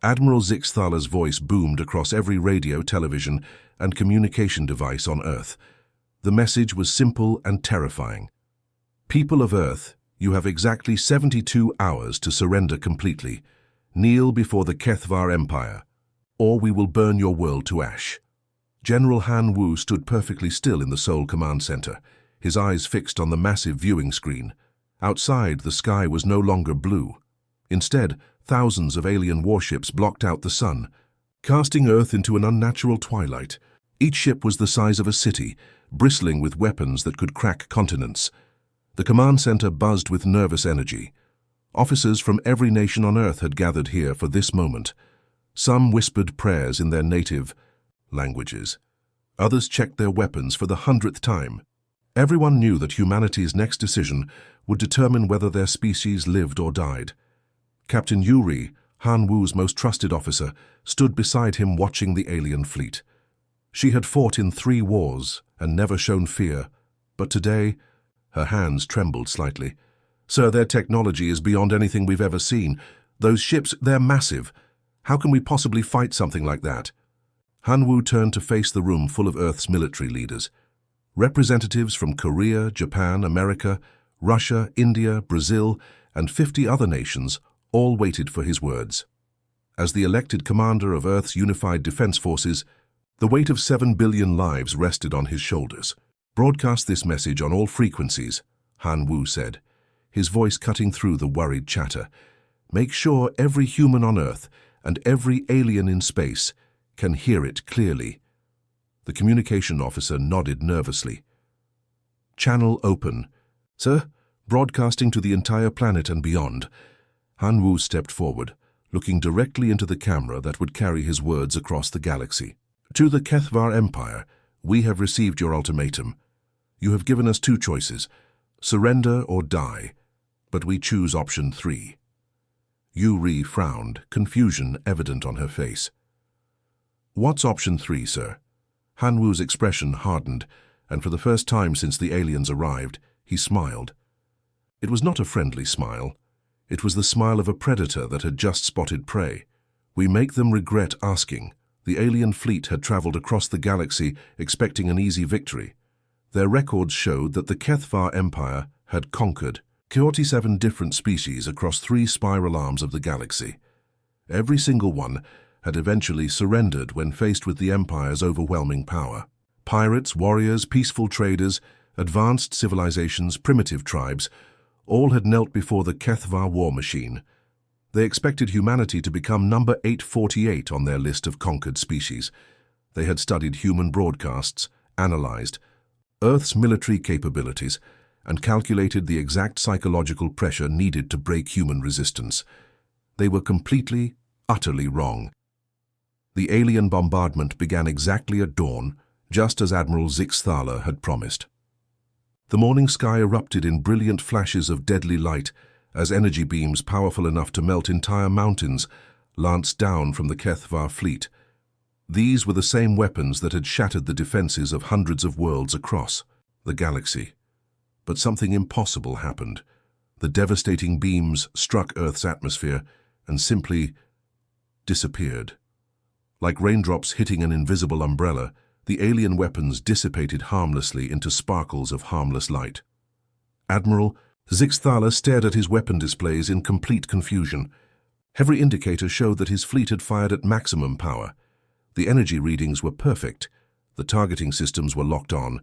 Admiral Zixthaler's voice boomed across every radio, television, and communication device on Earth. The message was simple and terrifying. People of Earth, you have exactly 72 hours to surrender completely. Kneel before the Kethvar Empire, or we will burn your world to ash. General Han Wu stood perfectly still in the Seoul Command Center, his eyes fixed on the massive viewing screen. Outside, the sky was no longer blue. Instead, thousands of alien warships blocked out the sun, casting Earth into an unnatural twilight. Each ship was the size of a city, bristling with weapons that could crack continents. The command center buzzed with nervous energy. Officers from every nation on Earth had gathered here for this moment. Some whispered prayers in their native languages. Others checked their weapons for the 100th time. Everyone knew that humanity's next decision would determine whether their species lived or died. Captain Yuri, Han Wu's most trusted officer, stood beside him watching the alien fleet. She had fought in 3 wars and never shown fear, but today, her hands trembled slightly. Sir, their technology is beyond anything we've ever seen. Those ships, they're massive. How can we possibly fight something like that? Han Wu turned to face the room full of Earth's military leaders. Representatives from Korea, Japan, America, Russia, India, Brazil, and 50 other nations all waited for his words. As the elected commander of Earth's unified defense forces, the weight of 7 billion lives rested on his shoulders. Broadcast this message on all frequencies, Han Wu said, his voice cutting through the worried chatter. Make sure every human on Earth and every alien in space can hear it clearly. The communication officer nodded nervously. Channel open. Sir, broadcasting to the entire planet and beyond. Han Wu stepped forward, looking directly into the camera that would carry his words across the galaxy. To the Kethvar Empire, we have received your ultimatum. You have given us 2 choices, surrender or die, but we choose option 3. Yuri frowned, confusion evident on her face. What's option 3, sir? Han Wu's expression hardened, and for the first time since the aliens arrived, he smiled. It was not a friendly smile. It was the smile of a predator that had just spotted prey. We make them regret asking. The alien fleet had traveled across the galaxy expecting an easy victory. Their records showed that the Kethvar Empire had conquered 47 different species across 3 spiral arms of the galaxy. Every single one had eventually surrendered when faced with the Empire's overwhelming power. Pirates, warriors, peaceful traders, advanced civilizations, primitive tribes, all had knelt before the Kethvar war machine. They expected humanity to become number 848 on their list of conquered species. They had studied human broadcasts, analyzed Earth's military capabilities, and calculated the exact psychological pressure needed to break human resistance. They were completely, utterly wrong. The alien bombardment began exactly at dawn, just as Admiral Zixthaler had promised. The morning sky erupted in brilliant flashes of deadly light as energy beams powerful enough to melt entire mountains lanced down from the Kethvar fleet. These were the same weapons that had shattered the defenses of hundreds of worlds across the galaxy. But something impossible happened. The devastating beams struck Earth's atmosphere and simply disappeared. Like raindrops hitting an invisible umbrella, the alien weapons dissipated harmlessly into sparkles of harmless light. Admiral Zixthaler stared at his weapon displays in complete confusion. Every indicator showed that his fleet had fired at maximum power. The energy readings were perfect. The targeting systems were locked on.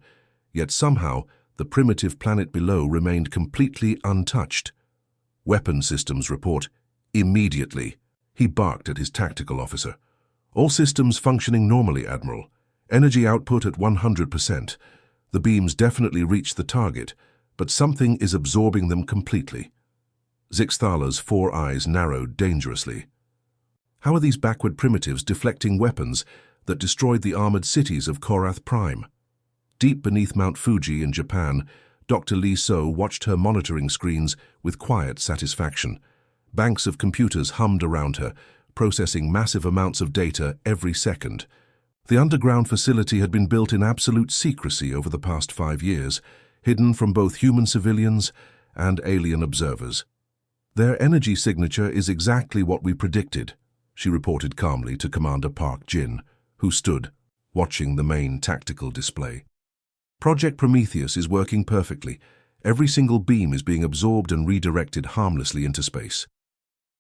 Yet somehow, the primitive planet below remained completely untouched. Weapon systems report immediately. He barked at his tactical officer. All systems functioning normally, Admiral. Energy output at 100%. The beams definitely reached the target, but something is absorbing them completely. Zixthaler's 4 eyes narrowed dangerously. How are these backward primitives deflecting weapons that destroyed the armored cities of Korath Prime? Deep beneath Mount Fuji in Japan, Dr. Lee So watched her monitoring screens with quiet satisfaction. Banks of computers hummed around her, processing massive amounts of data every second. The underground facility had been built in absolute secrecy over the past 5 years, hidden from both human civilians and alien observers. Their energy signature is exactly what we predicted, she reported calmly to Commander Park Jin, who stood, watching the main tactical display. Project Prometheus is working perfectly. Every single beam is being absorbed and redirected harmlessly into space.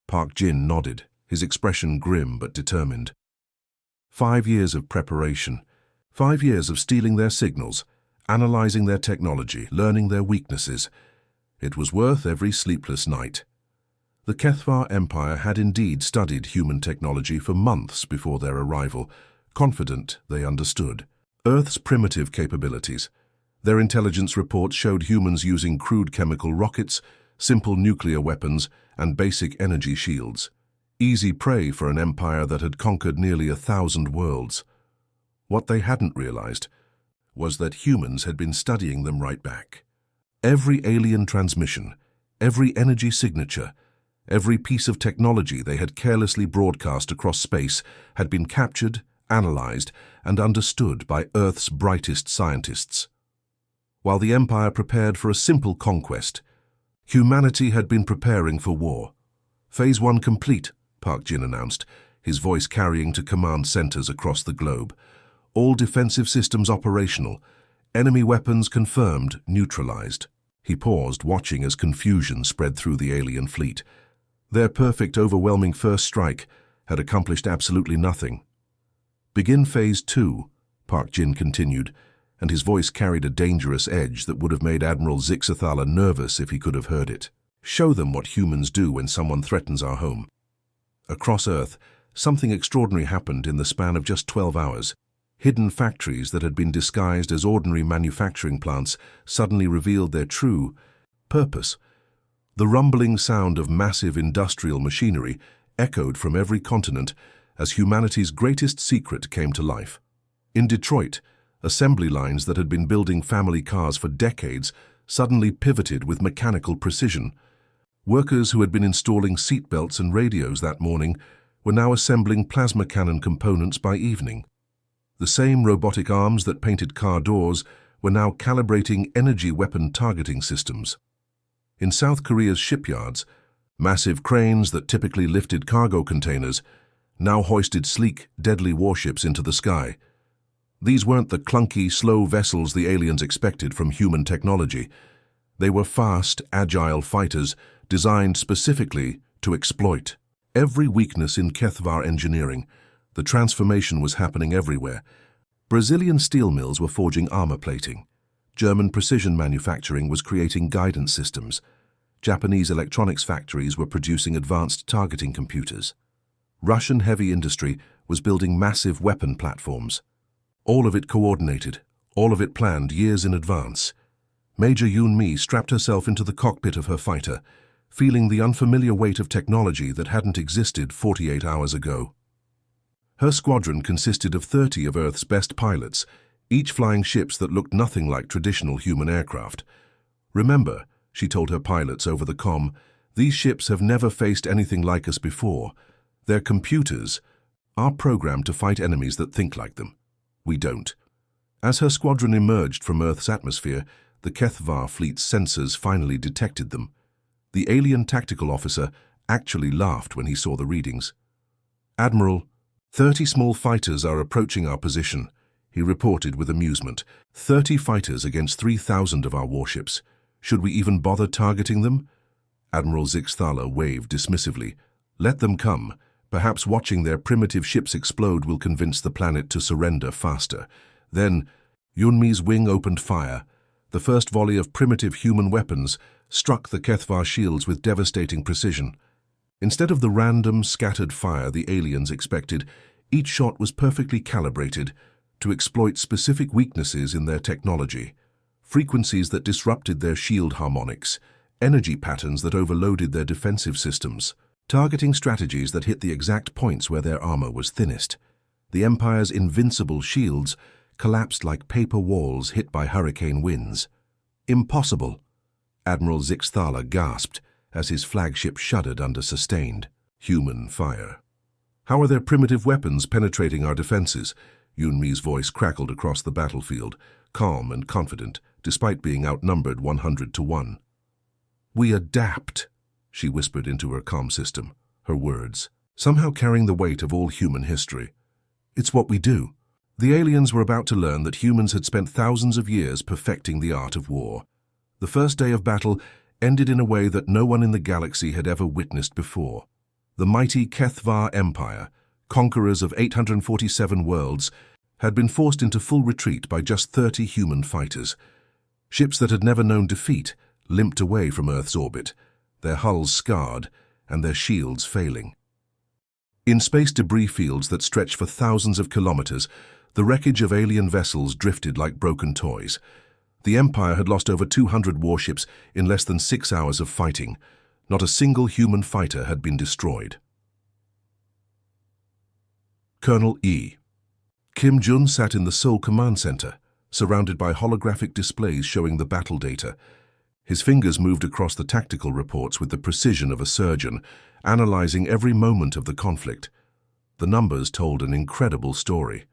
Park Jin nodded, his expression grim but determined. 5 years of preparation. 5 years of stealing their signals, analyzing their technology, learning their weaknesses. It was worth every sleepless night. The Kethvar Empire had indeed studied human technology for months before their arrival, confident they understood Earth's primitive capabilities. Their intelligence reports showed humans using crude chemical rockets, simple nuclear weapons, and basic energy shields. Easy prey for an empire that had conquered nearly 1,000 worlds. What they hadn't realized was that humans had been studying them right back. Every alien transmission, every energy signature, every piece of technology they had carelessly broadcast across space had been captured, analyzed, and understood by Earth's brightest scientists. While the Empire prepared for a simple conquest, humanity had been preparing for war. Phase 1 complete, Park Jin announced, his voice carrying to command centers across the globe. All defensive systems operational, enemy weapons confirmed, neutralized. He paused, watching as confusion spread through the alien fleet. Their perfect, overwhelming first strike had accomplished absolutely nothing. Begin Phase 2, Park Jin continued, and his voice carried a dangerous edge that would have made Admiral Zixathala nervous if he could have heard it. Show them what humans do when someone threatens our home. Across Earth, something extraordinary happened in the span of just 12 hours. Hidden factories that had been disguised as ordinary manufacturing plants suddenly revealed their true purpose. The rumbling sound of massive industrial machinery echoed from every continent as humanity's greatest secret came to life. In Detroit, assembly lines that had been building family cars for decades suddenly pivoted with mechanical precision. Workers who had been installing seatbelts and radios that morning were now assembling plasma cannon components by evening. The same robotic arms that painted car doors were now calibrating energy weapon targeting systems. In South Korea's shipyards, massive cranes that typically lifted cargo containers now hoisted sleek, deadly warships into the sky. These weren't the clunky, slow vessels the aliens expected from human technology. They were fast, agile fighters designed specifically to exploit every weakness in Kethvar engineering. The transformation was happening everywhere. Brazilian steel mills were forging armor plating. German precision manufacturing was creating guidance systems. Japanese electronics factories were producing advanced targeting computers. Russian heavy industry was building massive weapon platforms. All of it coordinated, all of it planned years in advance. Major Yoon-mi strapped herself into the cockpit of her fighter, feeling the unfamiliar weight of technology that hadn't existed 48 hours ago. Her squadron consisted of 30 of Earth's best pilots, each flying ships that looked nothing like traditional human aircraft. Remember, she told her pilots over the comm, these ships have never faced anything like us before. Their computers are programmed to fight enemies that think like them. We don't. As her squadron emerged from Earth's atmosphere, the Kethvar fleet's sensors finally detected them. The alien tactical officer actually laughed when he saw the readings. Admiral, 30 small fighters are approaching our position, he reported with amusement. 30 fighters against 3,000 of our warships. Should we even bother targeting them? Admiral Zixathala waved dismissively. Let them come. Perhaps watching their primitive ships explode will convince the planet to surrender faster. Then, Yoon-mi's wing opened fire. The first volley of primitive human weapons struck the Kethvar shields with devastating precision. Instead of the random, scattered fire the aliens expected, each shot was perfectly calibrated to exploit specific weaknesses in their technology. Frequencies that disrupted their shield harmonics, energy patterns that overloaded their defensive systems, targeting strategies that hit the exact points where their armor was thinnest. The Empire's invincible shields collapsed like paper walls hit by hurricane winds. Impossible! Admiral Zixathala gasped as his flagship shuddered under sustained human fire. How are their primitive weapons penetrating our defenses? Yoon-mi's voice crackled across the battlefield, calm and confident, despite being outnumbered 100 to 1. We adapt, she whispered into her comm system, her words somehow carrying the weight of all human history. It's what we do. The aliens were about to learn that humans had spent thousands of years perfecting the art of war. The first day of battle ended in a way that no one in the galaxy had ever witnessed before. The mighty HFY Empire, conquerors of 847 worlds, had been forced into full retreat by just 30 human fighters. Ships that had never known defeat limped away from Earth's orbit, their hulls scarred and their shields failing. In space debris fields that stretched for thousands of kilometers, the wreckage of alien vessels drifted like broken toys. The Empire had lost over 200 warships in less than 6 hours of fighting. Not a single human fighter had been destroyed. Colonel E. Kim Jun sat in the Seoul Command Center, surrounded by holographic displays showing the battle data. His fingers moved across the tactical reports with the precision of a surgeon, analyzing every moment of the conflict. The numbers told an incredible story.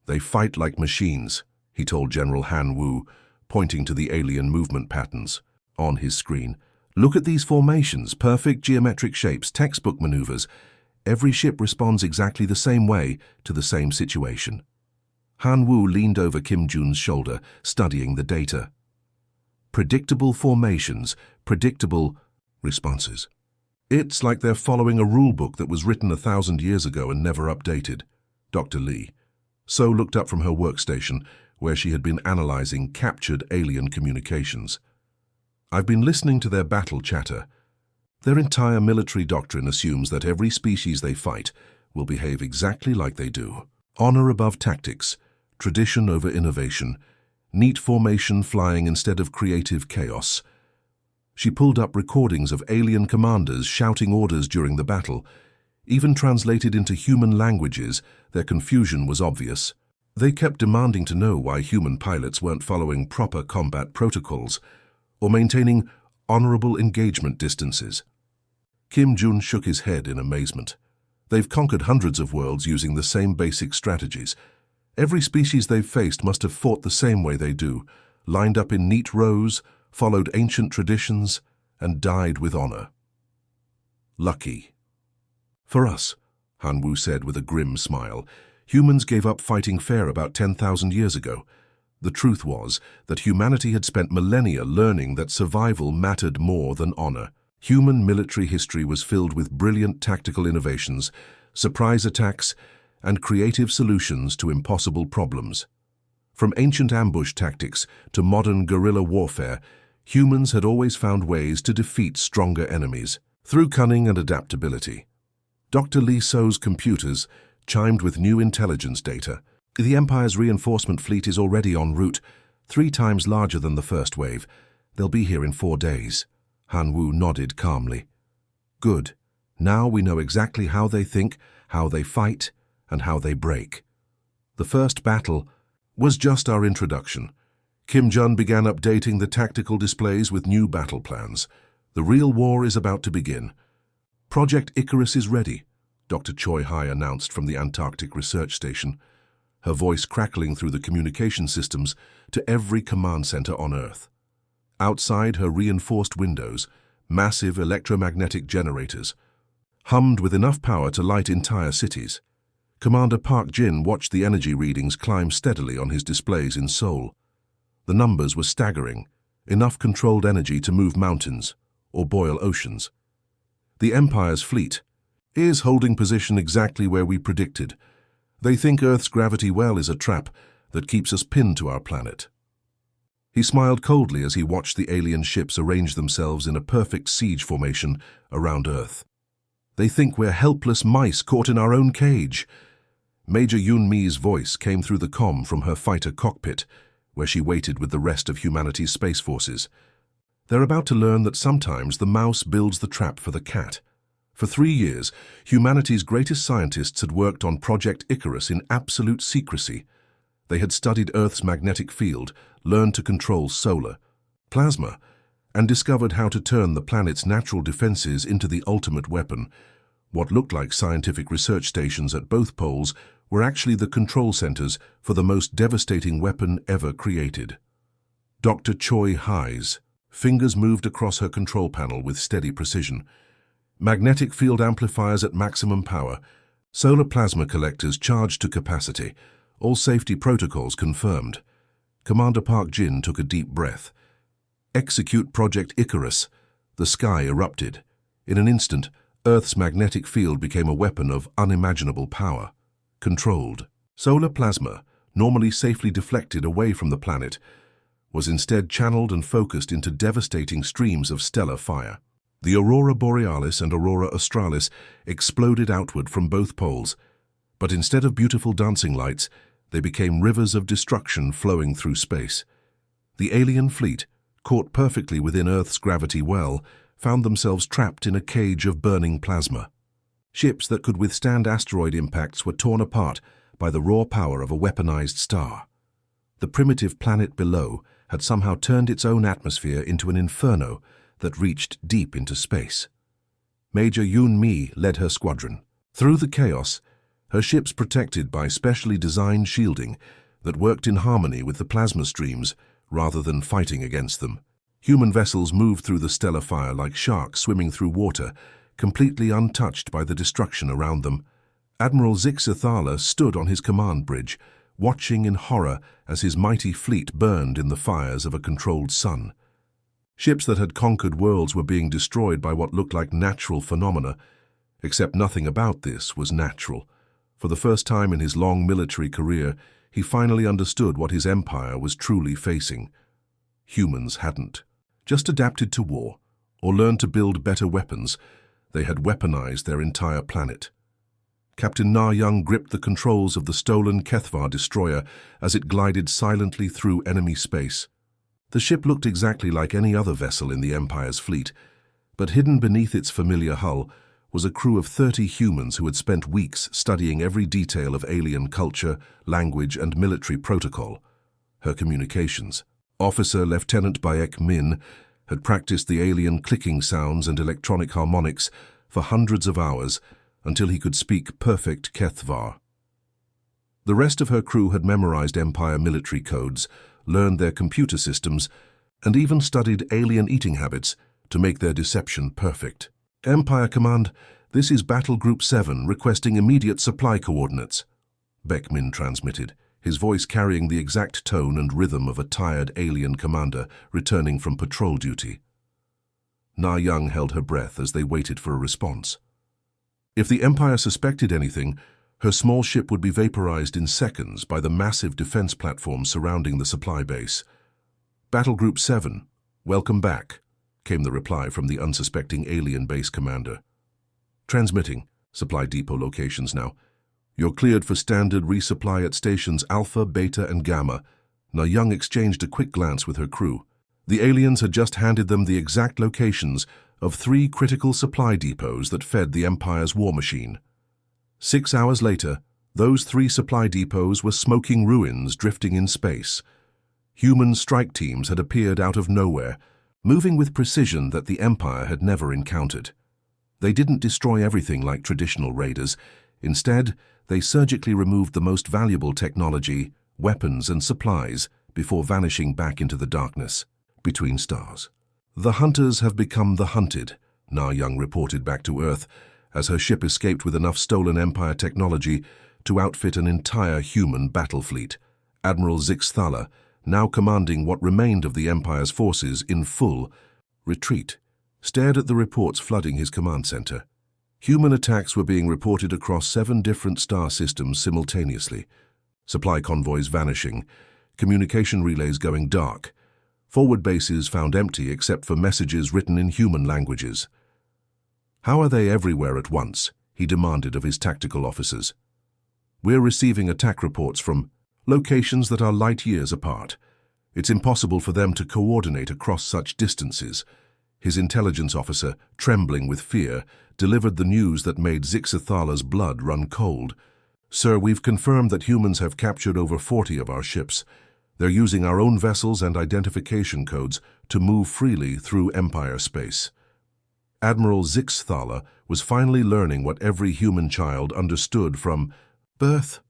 "They fight like machines," he told General Han Wu, pointing to the alien movement patterns on his screen. "Look at these formations, perfect geometric shapes, textbook maneuvers. Every ship responds exactly the same way to the same situation." Han Wu leaned over Kim Jun's shoulder, studying the data. Predictable formations, predictable responses. "It's like they're following a rulebook that was written 1,000 years ago and never updated." Dr. Lee. So looked up from her workstation, where she had been analyzing captured alien communications. "I've been listening to their battle chatter. Their entire military doctrine assumes that every species they fight will behave exactly like they do. Honor above tactics, tradition over innovation, neat formation flying instead of creative chaos." She pulled up recordings of alien commanders shouting orders during the battle. Even translated into human languages, their confusion was obvious. They kept demanding to know why human pilots weren't following proper combat protocols or maintaining honorable engagement distances. Kim Jun shook his head in amazement. They've conquered hundreds of worlds using the same basic strategies. Every species they've faced must have fought the same way they do, lined up in neat rows, followed ancient traditions, and died with honor. "Lucky." "For us," Han Wu said with a grim smile, "humans gave up fighting fair about 10,000 years ago. The truth was that humanity had spent millennia learning that survival mattered more than honor. Human military history was filled with brilliant tactical innovations, surprise attacks, and creative solutions to impossible problems. From ancient ambush tactics to modern guerrilla warfare, humans had always found ways to defeat stronger enemies through cunning and adaptability. Dr. Lee So's computers chimed with new intelligence data. "The Empire's reinforcement fleet is already en route, 3 times larger than the first wave. They'll be here in 4 days. Han Wu nodded calmly. "Good. Now we know exactly how they think, how they fight, and how they break." The first battle was just our introduction. Kim Jun began updating the tactical displays with new battle plans. "The real war is about to begin. Project Icarus is ready," Dr. Choi Hai announced from the Antarctic Research Station, her voice crackling through the communication systems to every command center on Earth. Outside her reinforced windows, massive electromagnetic generators hummed with enough power to light entire cities. Commander Park Jin watched the energy readings climb steadily on his displays in Seoul. The numbers were staggering, enough controlled energy to move mountains or boil oceans. "The Empire's fleet is holding position exactly where we predicted. They think Earth's gravity well is a trap that keeps us pinned to our planet." He smiled coldly as he watched the alien ships arrange themselves in a perfect siege formation around Earth. "They think we're helpless mice caught in our own cage." Major Yun Mi's voice came through the comm from her fighter cockpit, where she waited with the rest of humanity's space forces. "They're about to learn that sometimes the mouse builds the trap for the cat." For 3 years, humanity's greatest scientists had worked on Project Icarus in absolute secrecy. They had studied Earth's magnetic field, learned to control solar, plasma, and discovered how to turn the planet's natural defenses into the ultimate weapon. What looked like scientific research stations at both poles were actually the control centers for the most devastating weapon ever created. Dr. Choi Hai's fingers moved across her control panel with steady precision. Magnetic field amplifiers at maximum power. Solar plasma collectors charged to capacity. All safety protocols confirmed. Commander Park Jin took a deep breath. Execute Project Icarus. The sky erupted. In an instant, Earth's magnetic field became a weapon of unimaginable power. Controlled. Solar plasma, normally safely deflected away from the planet, was instead channeled and focused into devastating streams of stellar fire. The Aurora Borealis and Aurora Australis exploded outward from both poles, but instead of beautiful dancing lights, they became rivers of destruction flowing through space. The alien fleet, caught perfectly within Earth's gravity well, found themselves trapped in a cage of burning plasma. Ships that could withstand asteroid impacts were torn apart by the raw power of a weaponized star. The primitive planet below had somehow turned its own atmosphere into an inferno that reached deep into space. Major Yoon Mi led her squadron. Through the chaos, her ships protected by specially designed shielding that worked in harmony with the plasma streams rather than fighting against them. Human vessels moved through the stellar fire like sharks swimming through water, completely untouched by the destruction around them. Admiral Zixathala stood on his command bridge, watching in horror as his mighty fleet burned in the fires of a controlled sun. Ships that had conquered worlds were being destroyed by what looked like natural phenomena, except nothing about this was natural. For the first time in his long military career, he finally understood what his empire was truly facing. Humans hadn't just adapted to war or learned to build better weapons. They had weaponized their entire planet. Captain Na Young gripped the controls of the stolen Kethvar destroyer as it glided silently through enemy space. The ship looked exactly like any other vessel in the Empire's fleet, but hidden beneath its familiar hull was a crew of 30 humans who had spent weeks studying every detail of alien culture, language, and military protocol. Her communications. Officer Lieutenant Baek Min had practiced the alien clicking sounds and electronic harmonics for hundreds of hours until he could speak perfect Kethvar. The rest of her crew had memorized Empire military codes, learned their computer systems, and even studied alien eating habits to make their deception perfect. Empire Command, this is Battle Group 7 requesting immediate supply coordinates, Beckmin transmitted, his voice carrying the exact tone and rhythm of a tired alien commander returning from patrol duty. Na Young held her breath as they waited for a response. If the Empire suspected anything, her small ship would be vaporized in seconds by the massive defense platforms surrounding the supply base. Battle Group 7, welcome back, came the reply from the unsuspecting alien base commander. Transmitting, supply depot locations now. You're cleared for standard resupply at stations Alpha, Beta, and Gamma. Na Young exchanged a quick glance with her crew. The aliens had just handed them the exact locations of 3 critical supply depots that fed the Empire's war machine. 6 hours later, those 3 supply depots were smoking ruins drifting in space. Human strike teams had appeared out of nowhere, moving with precision that the Empire had never encountered. They didn't destroy everything like traditional raiders. Instead, they surgically removed the most valuable technology, weapons, and supplies before vanishing back into the darkness between stars. The hunters have become the hunted, Na Young reported back to Earth, as her ship escaped with enough stolen Empire technology to outfit an entire human battle fleet. Admiral Zixathala, now commanding what remained of the Empire's forces in full retreat, stared at the reports flooding his command center. Human attacks were being reported across 7 different star systems simultaneously. Supply convoys vanishing, communication relays going dark, forward bases found empty except for messages written in human languages. How are they everywhere at once? He demanded of his tactical officers. We're receiving attack reports from locations that are light years apart. It's impossible for them to coordinate across such distances. His intelligence officer, trembling with fear, delivered the news that made Zixathala's blood run cold. Sir, we've confirmed that humans have captured over 40 of our ships. They're using our own vessels and identification codes to move freely through Empire space. Admiral Zixathala was finally learning what every human child understood from birth.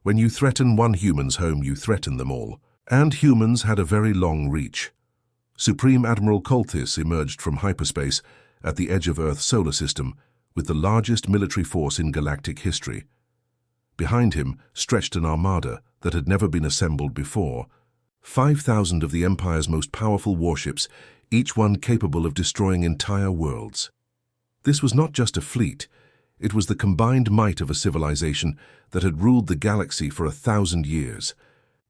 When you threaten one human's home, you threaten them all. And humans had a very long reach. Supreme Admiral Kolthis emerged from hyperspace at the edge of Earth's solar system, with the largest military force in galactic history. Behind him stretched an armada that had never been assembled before, 5,000 of the Empire's most powerful warships, each one capable of destroying entire worlds. This was not just a fleet, it was the combined might of a civilization that had ruled the galaxy for 1,000 years.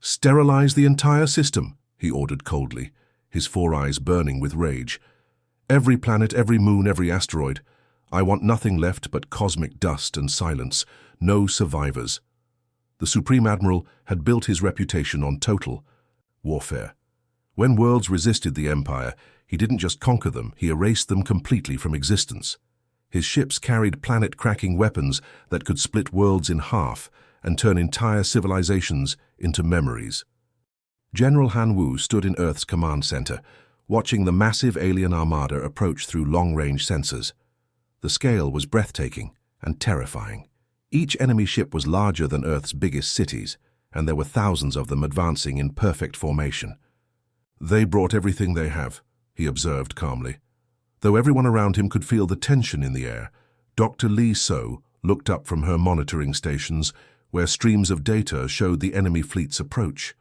"Sterilize the entire system," he ordered coldly, his four eyes burning with rage. "Every planet, every moon, every asteroid. I want nothing left but cosmic dust and silence, no survivors." The Supreme Admiral had built his reputation on total warfare. When worlds resisted the Empire, he didn't just conquer them, he erased them completely from existence. His ships carried planet-cracking weapons that could split worlds in half and turn entire civilizations into memories. General Han Wu stood in Earth's command center, watching the massive alien armada approach through long-range sensors. The scale was breathtaking and terrifying. Each enemy ship was larger than Earth's biggest cities, and there were thousands of them advancing in perfect formation. "They brought everything they have," he observed calmly. Though everyone around him could feel the tension in the air, Dr. Lee So looked up from her monitoring stations, where streams of data showed the enemy fleet's approach.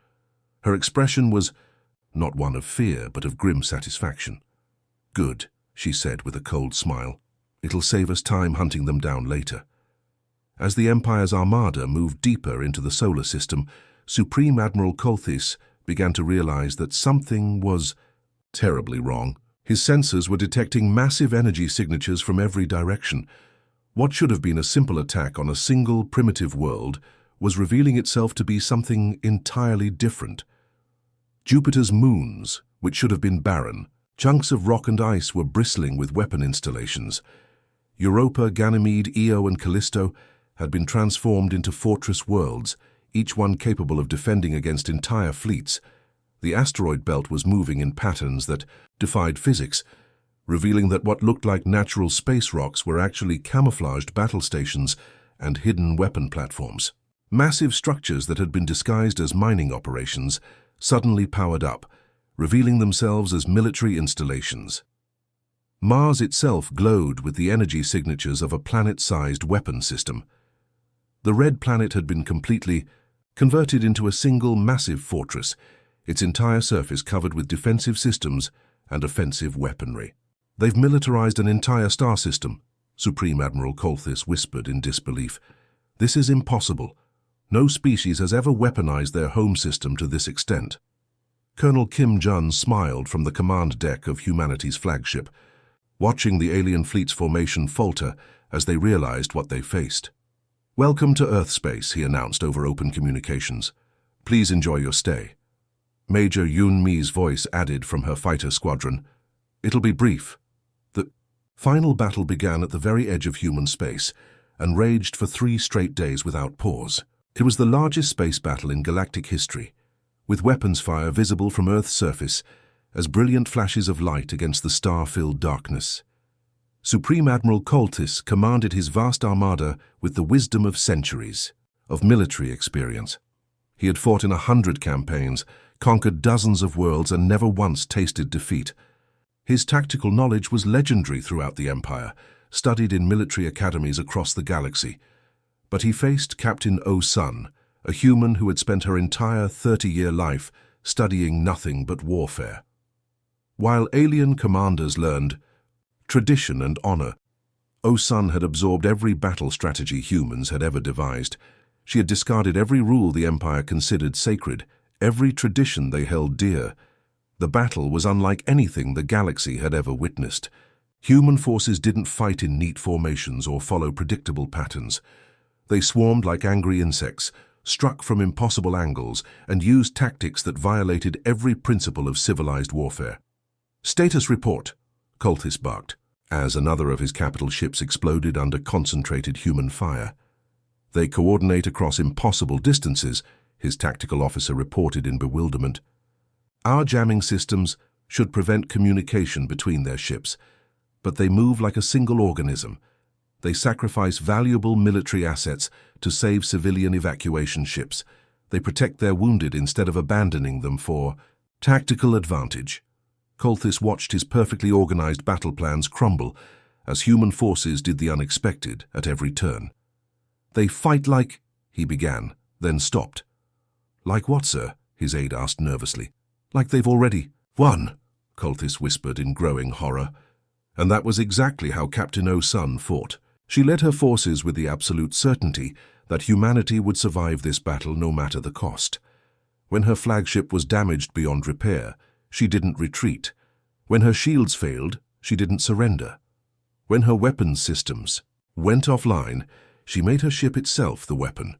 Her expression was not one of fear, but of grim satisfaction. "Good," she said with a cold smile. "It'll save us time hunting them down later." As the Empire's armada moved deeper into the solar system, Supreme Admiral Kolthis began to realize that something was terribly wrong. His sensors were detecting massive energy signatures from every direction. What should have been a simple attack on a single primitive world was revealing itself to be something entirely different. Jupiter's moons, which should have been barren, chunks of rock and ice were bristling with weapon installations. Europa, Ganymede, Io, and Callisto had been transformed into fortress worlds, each one capable of defending against entire fleets. The asteroid belt was moving in patterns that defied physics, revealing that what looked like natural space rocks were actually camouflaged battle stations and hidden weapon platforms. Massive structures that had been disguised as mining operations suddenly powered up, revealing themselves as military installations. Mars itself glowed with the energy signatures of a planet-sized weapon system. The red planet had been completely converted into a single massive fortress, its entire surface covered with defensive systems and offensive weaponry. "They've militarized an entire star system," Supreme Admiral Kolthis whispered in disbelief. "This is impossible. No species has ever weaponized their home system to this extent." Colonel Kim Jun smiled from the command deck of humanity's flagship, watching the alien fleet's formation falter as they realized what they faced. "Welcome to Earth space," he announced over open communications. "Please enjoy your stay." Major Yun Mi's voice added from her fighter squadron. "It'll be brief." The final battle began at the very edge of human space and raged for 3 straight days without pause. It was the largest space battle in galactic history, with weapons fire visible from Earth's surface as brilliant flashes of light against the star-filled darkness. Supreme Admiral Kolthis commanded his vast armada with the wisdom of centuries of military experience. He had fought in 100 campaigns, conquered dozens of worlds, and never once tasted defeat. His tactical knowledge was legendary throughout the Empire, studied in military academies across the galaxy. But he faced Captain Oh-Sun, a human who had spent her entire 30-year life studying nothing but warfare. While alien commanders learned tradition and honor, Oh-Sun had absorbed every battle strategy humans had ever devised. She had discarded every rule the Empire considered sacred, every tradition they held dear. The battle was unlike anything the galaxy had ever witnessed. Human forces didn't fight in neat formations or follow predictable patterns. They swarmed like angry insects, struck from impossible angles, and used tactics that violated every principle of civilized warfare. "Status report," Kolthis barked, as another of his capital ships exploded under concentrated human fire. "They coordinate across impossible distances," his tactical officer reported in bewilderment. "Our jamming systems should prevent communication between their ships, but they move like a single organism. They sacrifice valuable military assets to save civilian evacuation ships. They protect their wounded instead of abandoning them for tactical advantage." Kolthis watched his perfectly organized battle plans crumble as human forces did the unexpected at every turn. "They fight like—" he began, then stopped. "Like what, sir?" his aide asked nervously. "Like they've already won," Kolthis whispered in growing horror. And that was exactly how Captain O'Sun fought. She led her forces with the absolute certainty that humanity would survive this battle no matter the cost. When her flagship was damaged beyond repair, she didn't retreat. When her shields failed, she didn't surrender. When her weapons systems went offline, she made her ship itself the weapon.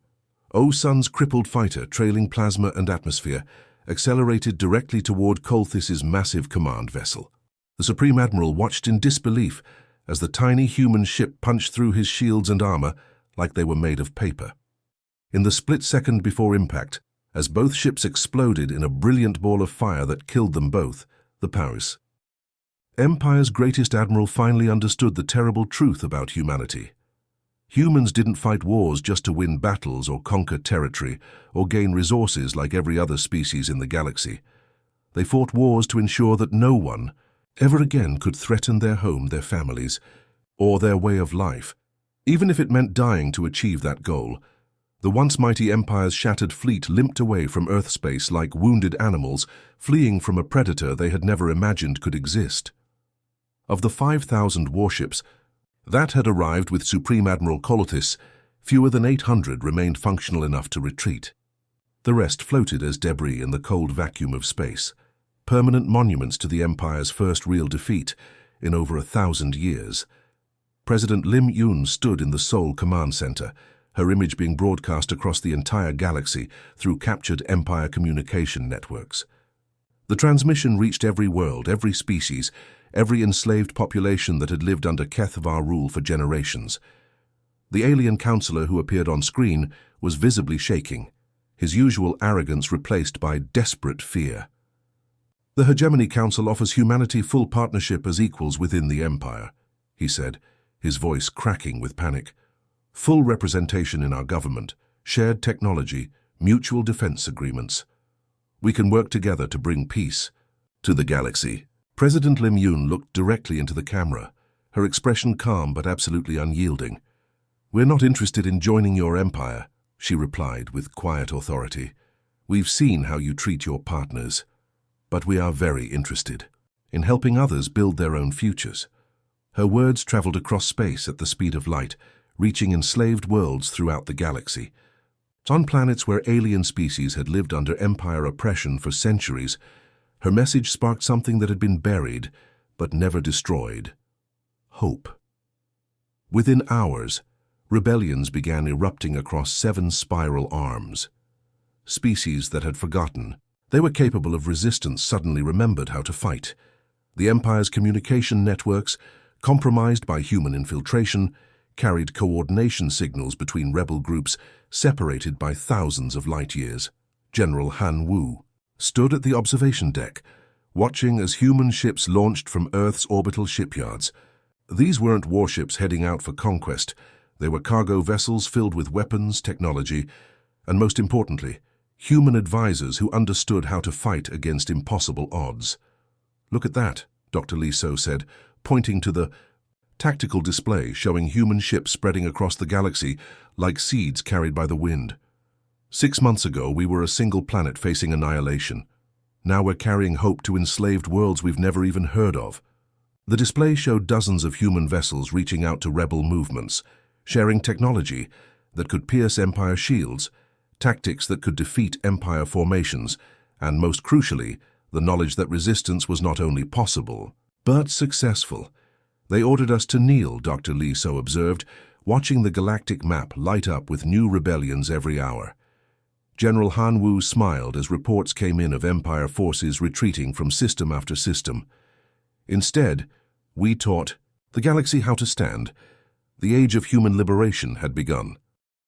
O'Sun's crippled fighter, trailing plasma and atmosphere, accelerated directly toward Kolthis's massive command vessel. The Supreme Admiral watched in disbelief as the tiny human ship punched through his shields and armor like they were made of paper. In the split second before impact, as both ships exploded in a brilliant ball of fire that killed them both, the Paus. Empire's greatest admiral finally understood the terrible truth about humanity. Humans didn't fight wars just to win battles or conquer territory or gain resources like every other species in the galaxy. They fought wars to ensure that no one ever again could threaten their home, their families, or their way of life, even if it meant dying to achieve that goal. The once mighty Empire's shattered fleet limped away from Earth space like wounded animals, fleeing from a predator they had never imagined could exist. Of the 5,000 warships that had arrived with Supreme Admiral Kolthis, fewer than 800 remained functional enough to retreat. The rest floated as debris in the cold vacuum of space, permanent monuments to the Empire's first real defeat in over 1,000 years. President Lim Yun stood in the Seoul Command Center, her image being broadcast across the entire galaxy through captured Empire communication networks. The transmission reached every world, every species, every enslaved population that had lived under Kethvar rule for generations. The alien counselor who appeared on screen was visibly shaking, his usual arrogance replaced by desperate fear. "The Hegemony Council offers humanity full partnership as equals within the Empire," he said, his voice cracking with panic. "Full representation in our government, shared technology, mutual defense agreements. We can work together to bring peace to the galaxy." President Lim Yun looked directly into the camera, her expression calm but absolutely unyielding. "We're not interested in joining your empire," she replied with quiet authority. "We've seen how you treat your partners. But we are very interested in helping others build their own futures." Her words traveled across space at the speed of light, reaching enslaved worlds throughout the galaxy. On planets where alien species had lived under Empire oppression for centuries, her message sparked something that had been buried but never destroyed: hope. Within hours, rebellions began erupting across 7 spiral arms. Species that had forgotten they were capable of resistance suddenly remembered how to fight. The Empire's communication networks, compromised by human infiltration, carried coordination signals between rebel groups separated by thousands of light years. General Han Wu stood at the observation deck, watching as human ships launched from Earth's orbital shipyards. These weren't warships heading out for conquest. They were cargo vessels filled with weapons, technology, and most importantly, human advisors who understood how to fight against impossible odds. "Look at that," Dr. Lee So said, pointing to the tactical display showing human ships spreading across the galaxy like seeds carried by the wind. 6 months ago, we were a single planet facing annihilation. Now we're carrying hope to enslaved worlds we've never even heard of. The display showed dozens of human vessels reaching out to rebel movements, sharing technology that could pierce Empire shields, tactics that could defeat Empire formations, and most crucially, the knowledge that resistance was not only possible, but successful. "They ordered us to kneel," Dr. Lee So observed, watching the galactic map light up with new rebellions every hour. General Han Wu smiled as reports came in of Empire forces retreating from system after system. "Instead, we taught the galaxy how to stand. The age of human liberation had begun."